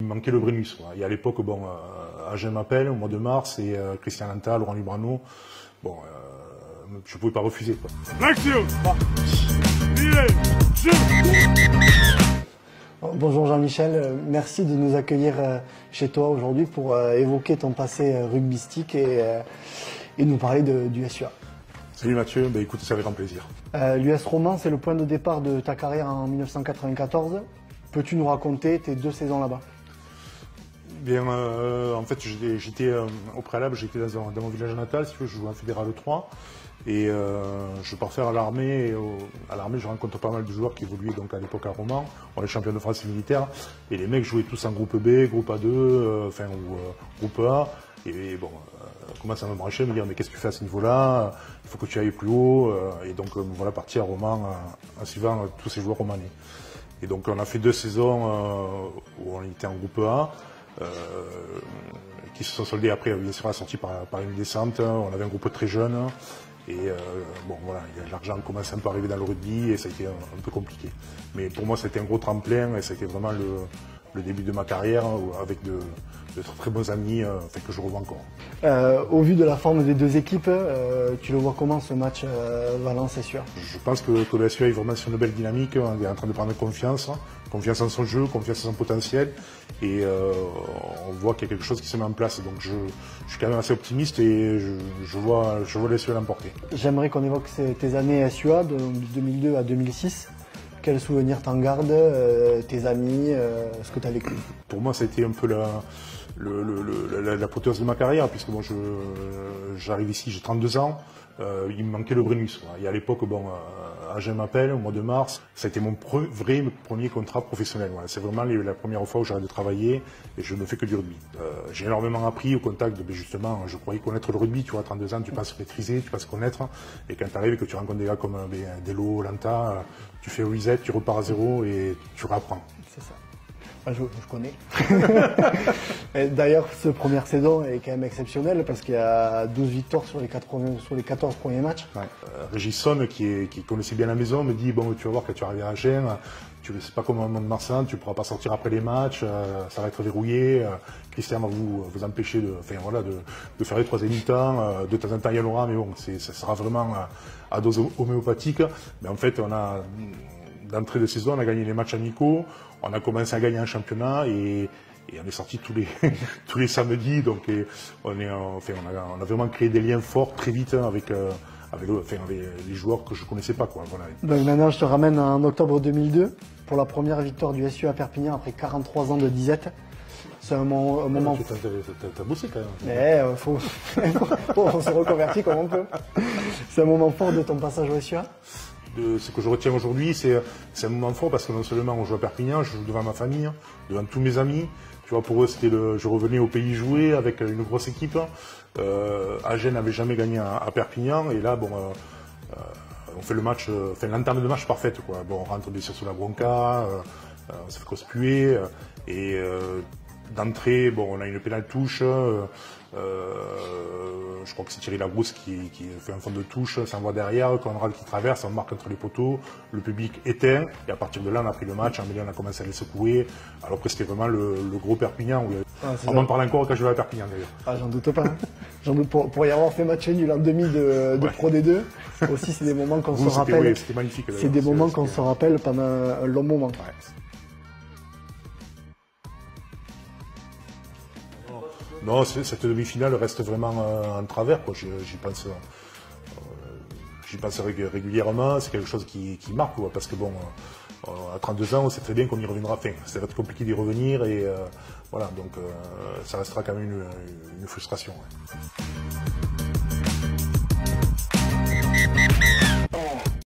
me manquait le Brennus. Et à l'époque, bon, Agen m'appelle au mois de mars et Christian Lanta, Laurent Lubrano, bon, je ne pouvais pas refuser, quoi. Bonjour Jean-Michel, merci de nous accueillir chez toi aujourd'hui pour évoquer ton passé rugbystique et nous parler du SUA. Salut Mathieu, ben écoute, c'est avec grand plaisir. L'US Romans, c'est le point de départ de ta carrière en 1994. Peux-tu nous raconter tes 2 saisons là-bas? Bien, en fait, j'étais au préalable, j'étais dans mon village natal, si tu veux, je jouais en Fédéral 3. Et je pars faire à l'armée. À l'armée, je rencontre pas mal de joueurs qui évoluaient donc à l'époque à Romans. On est champion de France militaire. Et les mecs jouaient tous en groupe B, groupe A2, groupe A. Et bon, commence à me brancher, me dire mais qu'est-ce que tu fais à ce niveau-là? Il faut que tu ailles plus haut. Et donc voilà, parti à Romans en suivant tous ces joueurs romanais. Et donc on a fait 2 saisons où on était en groupe A. Qui se sont soldés après, bien sûr, à la sortie par une descente. On avait un groupe très jeune. Et bon voilà, l'argent commençait un peu à arriver dans le rugby et ça a été un peu compliqué. Mais pour moi, c'était un gros tremplin et ça a été vraiment le début de ma carrière avec de très bons amis que je revois encore. Au vu de la forme des 2 équipes, tu le vois comment ce match Valence et SUA? Je pense que le SUA est vraiment sur une belle dynamique, on est en train de prendre confiance en son jeu, confiance en son potentiel et on voit qu'il y a quelque chose qui se met en place. Donc je suis quand même assez optimiste et je vois les SUA l'emporter. J'aimerais qu'on évoque tes années SUA de 2002 à 2006. Quels souvenirs t'en gardes, tes amis, ce que tu as vécu? Pour moi, ça a été un peu l'apothéose de ma carrière, puisque bon, j'arrive ici, j'ai 32 ans, il me manquait le Brennus. Et à l'époque, bon, Agen m'appelle au mois de mars, ça a été mon vrai premier contrat professionnel. Voilà. C'est vraiment la première fois où j'arrête de travailler et je ne fais que du rugby. J'ai énormément appris au contact de, justement, je croyais connaître le rugby, tu vois, à 32 ans, tu penses maîtriser, tu penses connaître, et quand tu arrives et que tu rencontres des gars comme Delo, Lanta, tu fais reset, tu repars à zéro et tu réapprends. C'est ça. Je connais. D'ailleurs, cette première saison est quand même exceptionnelle parce qu'il y a 12 victoires sur les 14 premiers matchs. Ouais. Régis Sonne, qui connaissait bien la maison, me dit bon, tu vas voir quand tu arrives à Agen, c'est pas comme un monde marsan, tu pourras pas sortir après les matchs, ça va être verrouillé. Christian va vous empêcher de faire les 3e mi-temps. De temps en temps, il y en aura, mais bon, ça sera vraiment à dose homéopathique. Mais en fait, d'entrée de saison, on a gagné les matchs amicaux, on a commencé à gagner un championnat et on est sorti tous les samedis. Donc on a vraiment créé des liens forts très vite avec les joueurs que je ne connaissais pas, quoi. Voilà. Donc maintenant, je te ramène en octobre 2002 pour la première victoire du SUA à Perpignan après 43 ans de disette. C'est un moment. T'as bossé quand même. Mais faut se reconvertir comme on peut. C'est un moment fort de ton passage au SUA. Ce que je retiens aujourd'hui, c'est un moment fort parce que non seulement on joue à Perpignan, je joue devant ma famille, devant tous mes amis. Tu vois, pour eux, je revenais au pays jouer avec une grosse équipe. Agen n'avait jamais gagné à Perpignan et là, bon, on fait le match, l'entame de match parfaite, quoi. Bon, on rentre bien sûr sous la bronca, on se fait conspuer et d'entrée, bon, on a une pénale touche. Je crois que c'est Thierry Labrousse qui fait un fond de touche, ça envoie derrière, Conrad qui traverse, on marque entre les poteaux, le public éteint, et à partir de là on a pris le match, en milieu on a commencé à les secouer. Alors après c'était vraiment le gros Perpignan, on m'en parle encore quand je vais à Perpignan d'ailleurs. Ah, j'en doute pas. J'en doute pour y avoir fait match nul en demi de Pro D2, aussi c'est des moments qu'on se rappelle. Oui, c'était magnifique. C'est des moments qu'on se rappelle pendant un long moment. Ouais. Non, cette demi-finale reste vraiment en travers, quoi. J'y pense régulièrement, c'est quelque chose qui marque, quoi, parce que bon, à 32 ans, on sait très bien qu'on y reviendra. Enfin, ça va être compliqué d'y revenir et voilà, donc ça restera quand même une frustration. Ouais.